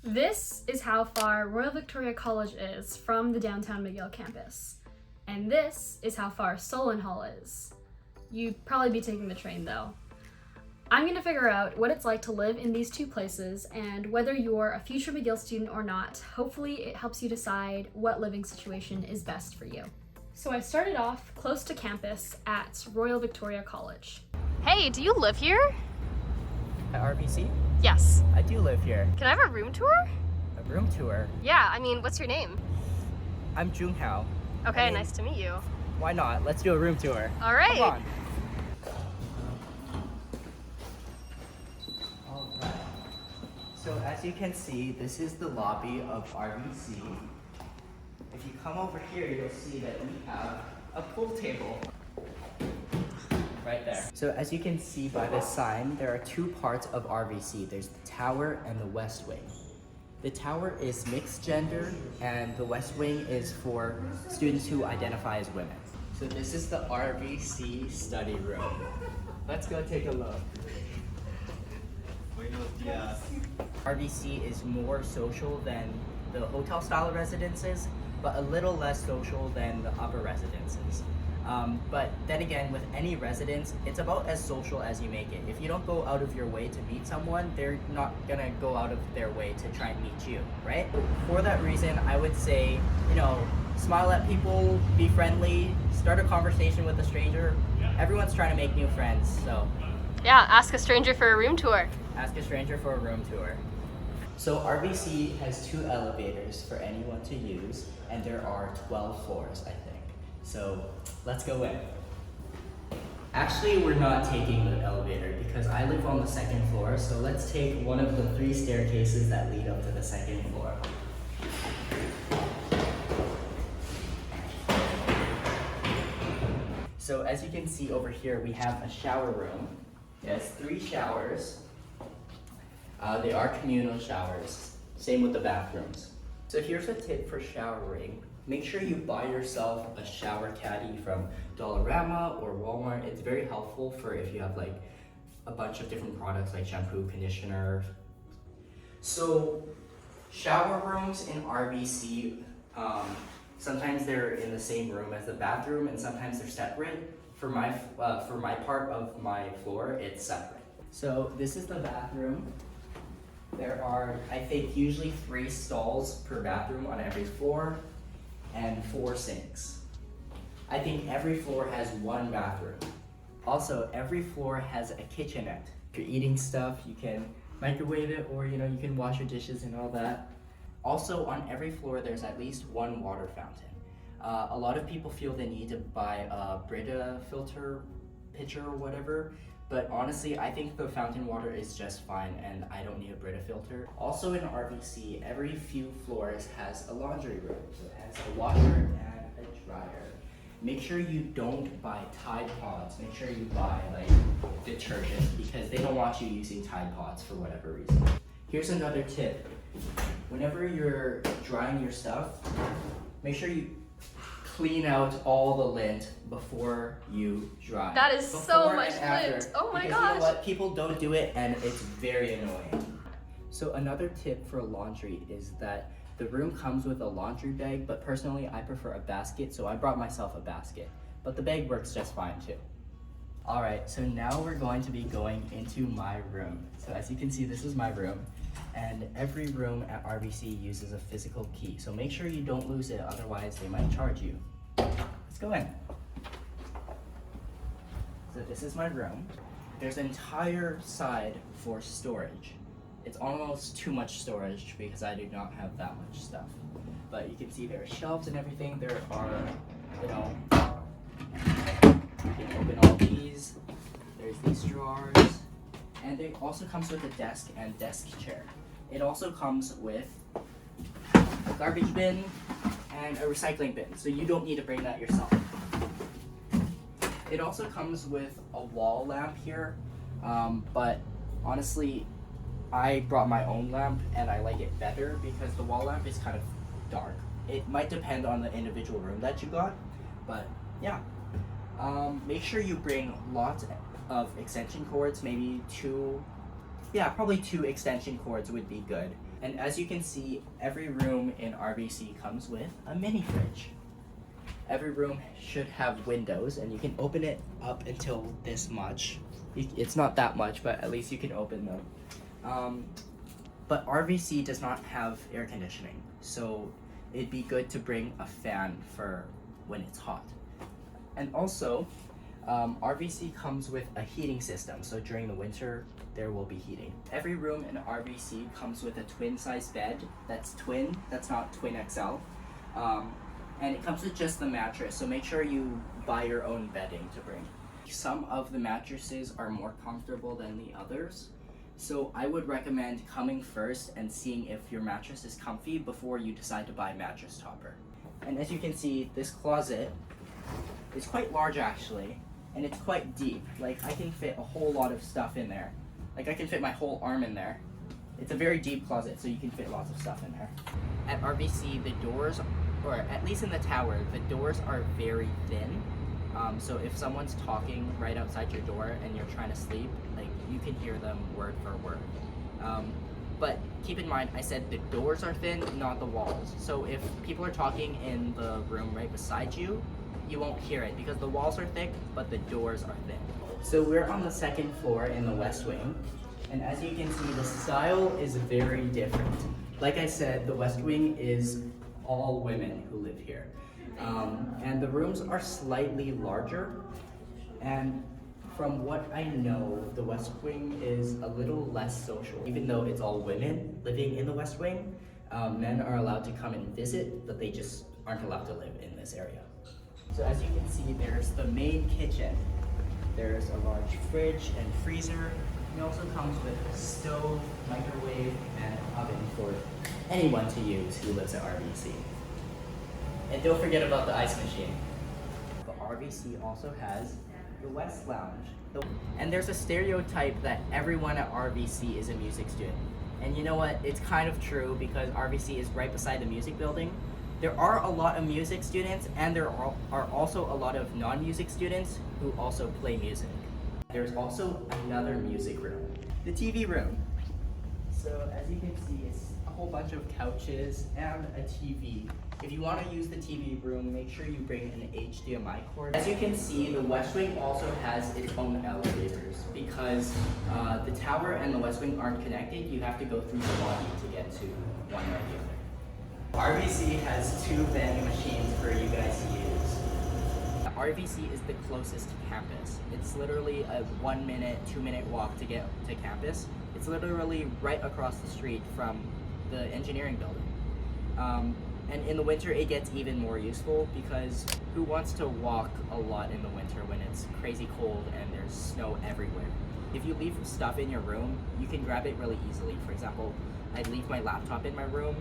This is how far Royal Victoria College is from the downtown McGill campus. And this is how far Solin Hall is. You'd probably be taking the train though. I'm gonna figure out what it's like to live in these two places and whether you're a future McGill student or not. Hopefully it helps you decide what living situation is best for you. So I started off close to campus at Royal Victoria College. Hey, do you live here? At RBC? Yes. I do live here. Can I have a room tour? A room tour? Yeah, I mean, what's your name? I'm Jung Hao. Okay, nice to meet you. Why not? Let's do a room tour. All right. Come on. All right. So as you can see, this is the lobby of RBC. If you come over here, you'll see that we have a pool table. Right there. So as you can see by this sign, there are two parts of RVC. There's the tower and the west wing. The tower is mixed gender and the west wing is for students who identify as women. So this is the RVC study room. Let's go take a look. RVC is more social than the hotel style residences, but a little less social than the upper residences. But then again, with any residence, it's about as social as you make it. If you don't go out of your way to meet someone, they're not gonna go out of their way to try and meet you, right? For that reason, I would say, smile at people, be friendly, start a conversation with a stranger. Everyone's trying to make new friends, so. Yeah, ask a stranger for a room tour. Ask a stranger for a room tour. So RBC has 2 elevators for anyone to use, and there are 12 floors, I think. So let's go in. Actually, we're not taking the elevator because I live on the 2nd floor, so let's take one of the 3 staircases that lead up to the 2nd floor. So as you can see over here, we have a shower room. It has 3 showers. They are communal showers. Same with the bathrooms. So here's a tip for showering. Make sure you buy yourself a shower caddy from Dollarama or Walmart. It's very helpful for if you have like a bunch of different products like shampoo, conditioner. So shower rooms in RBC, sometimes they're in the same room as the bathroom and sometimes they're separate. For my part of my floor, it's separate. So this is the bathroom. There are, I think, usually 3 stalls per bathroom on every floor and 4 sinks. I think every floor has 1 bathroom. Also, every floor has a kitchenette. If you're eating stuff, you can microwave it or you can wash your dishes and all that. Also, on every floor, there's at least 1 water fountain. A lot of people feel the need to buy a Brita filter, pitcher or whatever, but honestly, I think the fountain water is just fine and I don't need a Brita filter. Also in RVC, every few floors has a laundry room. So it has a washer and a dryer. Make sure you don't buy Tide Pods. Make sure you buy like detergent because they don't want you using Tide Pods for whatever reason. Here's another tip. Whenever you're drying your stuff, make sure you clean out all the lint before you dry. That is so much lint. Oh my gosh. You know what? People don't do it and it's very annoying. So another tip for laundry is that the room comes with a laundry bag, but personally I prefer a basket, so I brought myself a basket. But the bag works just fine too. Alright, so now we're going to be going into my room. So as you can see, this is my room. And every room at RBC uses a physical key. So make sure you don't lose it, otherwise they might charge you. Let's go in. So this is my room. There's an entire side for storage. It's almost too much storage because I do not have that much stuff. But you can see there are shelves and everything. There are, you can open all these. There's these drawers. And it also comes with a desk and desk chair. It also comes with a garbage bin and a recycling bin, so you don't need to bring that yourself. It also comes with a wall lamp here, but honestly, I brought my own lamp and I like it better because the wall lamp is kind of dark. It might depend on the individual room that you got, but yeah. Make sure you bring lots of extension cords, maybe 2, probably 2 extension cords would be good. And as you can see, every room in RVC comes with a mini fridge. Every room should have windows, and you can open it up until this much. It's not that much, but at least you can open them. But RVC does not have air conditioning, so it'd be good to bring a fan for when it's hot. And also, RVC comes with a heating system, so during the winter, there will be heating. Every room in RVC comes with a twin-size bed. That's twin, that's not twin XL. And it comes with just the mattress, so make sure you buy your own bedding to bring. Some of the mattresses are more comfortable than the others, so I would recommend coming first and seeing if your mattress is comfy before you decide to buy a mattress topper. And as you can see, this closet is quite large actually, and it's quite deep. Like, I can fit a whole lot of stuff in there. Like, I can fit my whole arm in there. It's a very deep closet, so you can fit lots of stuff in there. At RVC, the doors, or at least in the tower, the doors are very thin. So if someone's talking right outside your door and you're trying to sleep, like, you can hear them word for word. But keep in mind, I said the doors are thin, not the walls. So if people are talking in the room right beside you, you won't hear it because the walls are thick, but the doors are thin. So we're on the second floor in the West Wing, and as you can see, the style is very different. Like I said, the West Wing is all women who live here. And the rooms are slightly larger, and from what I know, the West Wing is a little less social. Even though it's all women living in the West Wing, men are allowed to come and visit, but they just aren't allowed to live in this area. So as you can see, there's the main kitchen. There's a large fridge and freezer. It also comes with a stove, microwave, and oven for anyone to use who lives at RVC. And don't forget about the ice machine. The RVC also has the West Lounge. And there's a stereotype that everyone at RVC is a music student. And you know what? It's kind of true because RVC is right beside the music building. There are a lot of music students, and there are also a lot of non-music students who also play music. There's also another music room, the TV room. So as you can see, it's a whole bunch of couches and a TV. If you want to use the TV room, make sure you bring an HDMI cord. As you can see, the West Wing also has its own elevators because the tower and the West Wing aren't connected. You have to go through the lobby to get to one or the other. RVC has 2 vending machines for you guys to use. RVC is the closest to campus. It's literally a 1 minute, 2 minute walk to get to campus. It's literally right across the street from the engineering building. And in the winter, it gets even more useful because who wants to walk a lot in the winter when it's crazy cold and there's snow everywhere? If you leave stuff in your room, you can grab it really easily. For example, I leave my laptop in my room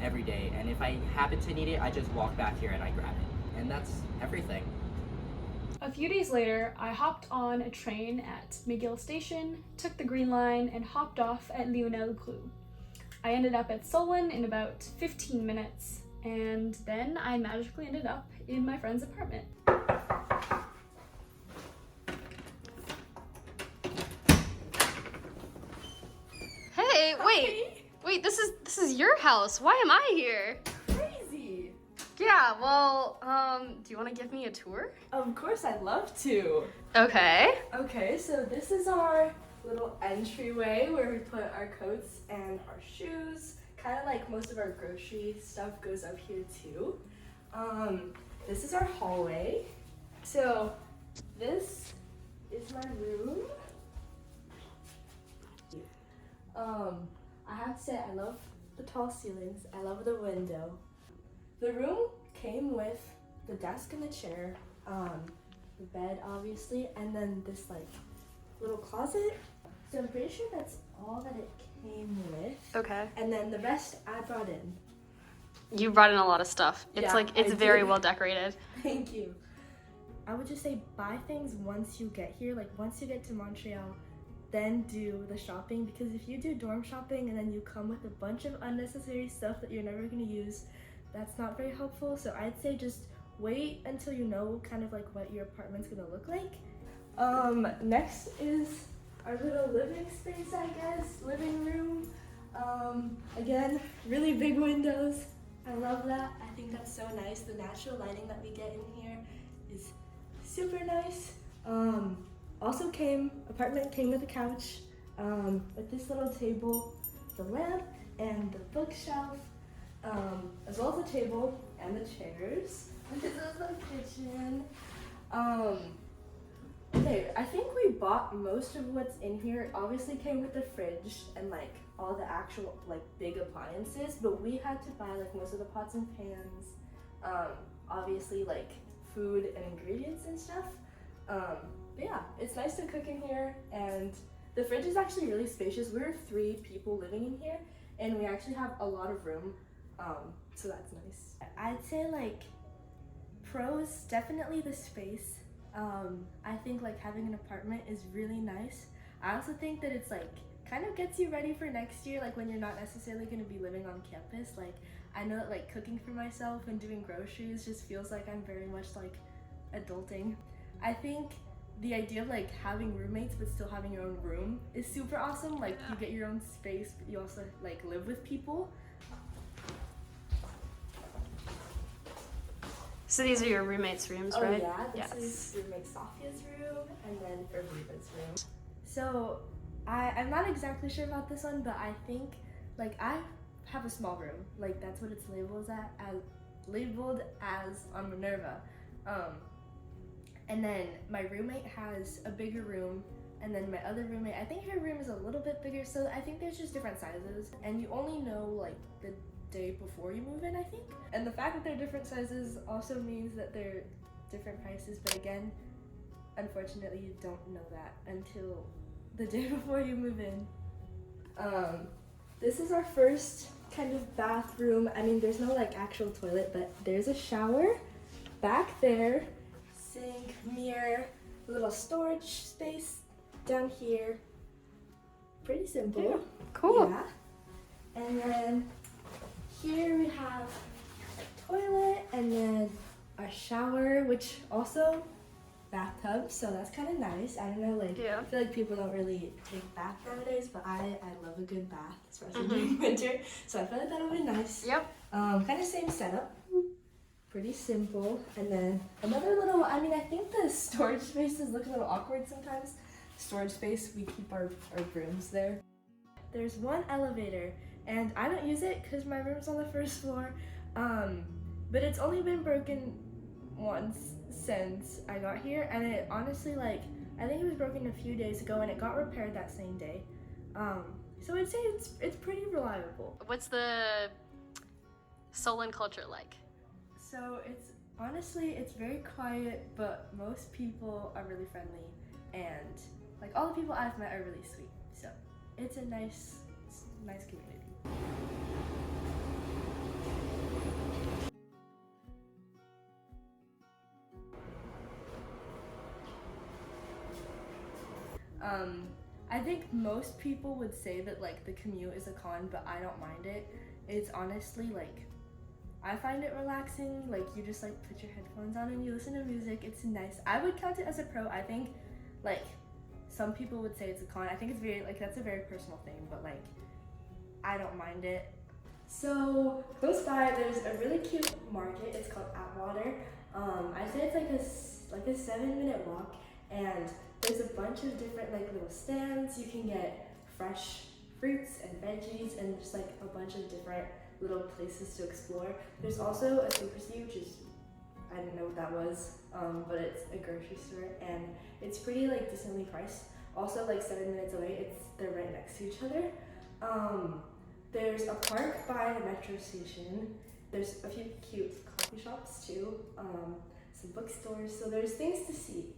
every day, and if I happen to need it, I just walk back here and I grab it. And that's everything. A few days later, I hopped on a train at McGill Station, took the Green Line, and hopped off at Lionel Clou. I ended up at Solin in about 15 minutes, and then I magically ended up in my friend's apartment. Hey, wait, this is your house. Why am I here? Crazy. Yeah, well, do you want to give me a tour? Of course, I'd love to. Okay. Okay, so this is our little entryway where we put our coats and our shoes. Kind of like most of our grocery stuff goes up here too. This is our hallway. So this is my room. I have to say I love the tall ceilings. I love the window. The room came with the desk and the chair, the bed obviously, and then this like little closet. So I'm pretty sure that's all that it came with. Okay. And then the rest I brought in. You brought in a lot of stuff. It's Yeah, it's I very did. well decorated. Thank you. I would just say buy things once you get here. Like once you get to Montreal, then do the shopping, because if you do dorm shopping and then you come with a bunch of unnecessary stuff that you're never going to use, that's not very helpful. So I'd say just wait until you know kind of like what your apartment's going to look like. Next is our little living space, I guess, living room. Again, really big windows. I love that. I think that's so nice. The natural lighting that we get in here is super nice. Also apartment came with a couch, with this little table, the lamp, and the bookshelf, as well as the table and the chairs. This is the kitchen. Okay, I think we bought most of what's in here. Obviously came with the fridge and like all the actual like big appliances, but we had to buy like most of the pots and pans, obviously like food and ingredients and stuff. But yeah, it's nice to cook in here, and the fridge is actually really spacious. We're 3 people living in here, and we actually have a lot of room, so that's nice. I'd say like pros, definitely the space. I think like having an apartment is really nice. I also think that it's like kind of gets you ready for next year, like when you're not necessarily going to be living on campus. Like I know that like cooking for myself and doing groceries just feels like I'm very much like adulting. I think the idea of like having roommates but still having your own room is super awesome. Like you get your own space, but you also like live with people. So these are your roommates' rooms, Oh, right? Yeah, this is roommate Sophia's room, and then Uppbeat's room. So I'm not exactly sure about this one, but I think like I have a small room. Like that's what it's labeled as on Minerva. And then my roommate has a bigger room, and then my other roommate, I think her room is a little bit bigger, so I think there's just different sizes, and you only know like the day before you move in, I think. And the fact that they're different sizes also means that they're different prices, but again, unfortunately you don't know that until the day before you move in. This is our first kind of bathroom. I mean, there's no like actual toilet, but there's a shower back there, sink, mirror, little storage space down here. Pretty simple. Yeah. Cool. Yeah. And then here we have a toilet, and then a shower, which also bathtub, so that's kind of nice. I don't know, like I feel like people don't really take baths nowadays, but I love a good bath, especially during winter, so I feel like that'll be nice. Yep. Kind of same setup, pretty simple. And then another little, I mean, I think the storage spaces look a little awkward sometimes. Storage space, we keep our brooms there. There's one elevator, and I don't use it because my room's on the first floor, but it's only been broken once since I got here, and it honestly, like, I think it was broken a few days ago, and it got repaired that same day. So I'd say it's pretty reliable. What's the Solin culture like? So it's honestly, it's very quiet, but most people are really friendly, and like all the people I've met are really sweet. So it's a nice community. I think most people would say that like the commute is a con, but I don't mind it. It's honestly like, I find it relaxing. Like you just like put your headphones on and you listen to music. It's nice. I would count it as a pro. I think like some people would say it's a con. I think it's very like, that's a very personal thing, but like I don't mind it. So close by there's a really cute market. It's called Atwater. I say it's like a 7-minute walk, and there's a bunch of different like little stands. You can get fresh fruits and veggies and just like a bunch of different little places to explore. There's also a Super C, which is, I didn't know what that was, but it's a grocery store, and it's pretty like decently priced. Also like 7 minutes away, they're right next to each other. There's a park by the metro station. There's a few cute coffee shops too, some bookstores, so there's things to see.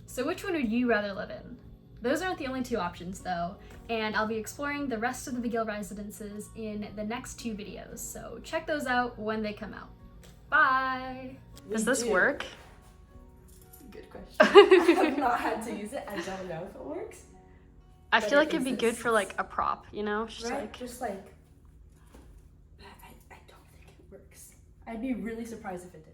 So which one would you rather live in? Those aren't the only 2 options though, and I'll be exploring the rest of the McGill residences in the next 2 videos, so check those out when they come out. Bye! Does this work? Good question. I have not had to use it. I don't know if it works. I feel like it'd be good for like a prop, you know? Just right? like... Just like, I don't think it works. I'd be really surprised if it did.